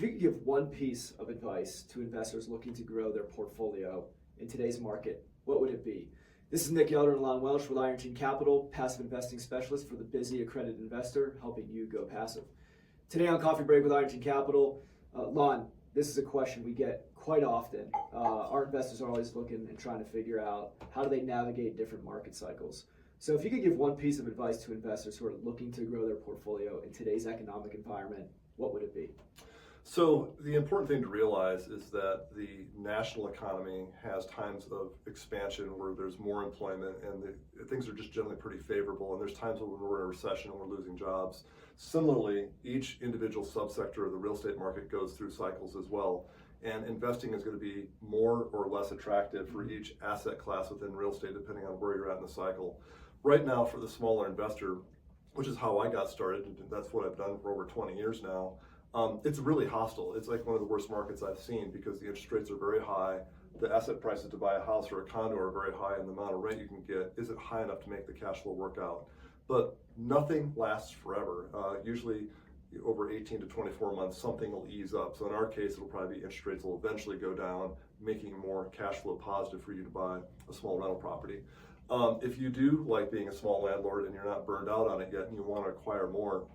you could give one piece of advice to investors looking to grow their portfolio in today's market, what would it be? This is Nick Elder and Lon Welsh with Ironton Capital, passive investing specialist for the busy accredited investor, helping you go passive. Today on Coffee Break with Ironton Capital, Lon, this is a question we get quite often. Our investors are always looking and trying to figure out how do they navigate different market cycles. So if you could give one piece of advice to investors who are looking to grow their portfolio in today's economic environment, what would it be? So the important thing to realize is that the national economy has times of expansion where there's more employment and things are just generally pretty favorable, and there's times when we're in a recession and we're losing jobs. Similarly, each individual subsector of the real estate market goes through cycles as well, and investing is going to be more or less attractive for each asset class within real estate depending on where you're at in the cycle. Right now, for the smaller investor, which is how I got started, and that's what I've done for over 20 years now, it's really hostile. It's like one of the worst markets I've seen because the interest rates are very high. The asset prices to buy a house or a condo are very high, and the amount of rent you can get isn't high enough to make the cash flow work out. But nothing lasts forever. Usually over 18 to 24 months, something will ease up. So in our case, it'll probably be interest rates will eventually go down, making more cash flow positive for you to buy a small rental property. If you do like being a small landlord and you're not burned out on it yet and you want to acquire more,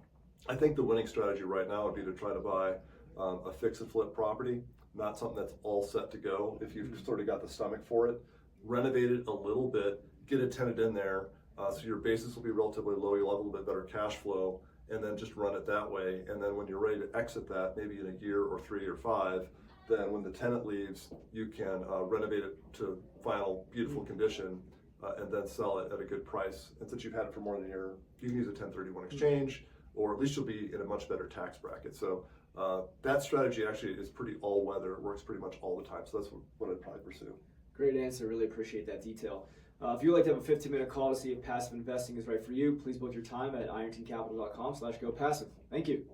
I think the winning strategy right now would be to try to buy a fix and flip property, not something that's all set to go. If you've sort of got the stomach for it, renovate it a little bit, get a tenant in there, so your basis will be relatively low, you'll have a little bit better cash flow, and then just run it that way. And then when you're ready to exit that, maybe in a year or 3 or 5, then when the tenant leaves, you can renovate it to final beautiful condition and then sell it at a good price. And since you've had it for more than a year, you can use a 1031 exchange, or at least you'll be in a much better tax bracket. So that strategy actually is pretty all-weather. It works pretty much all the time. So that's what I'd probably pursue. Great answer. Really appreciate that detail. If you'd like to have a 15-minute call to see if passive investing is right for you, please book your time at irontoncapital.com/gopassive. Thank you.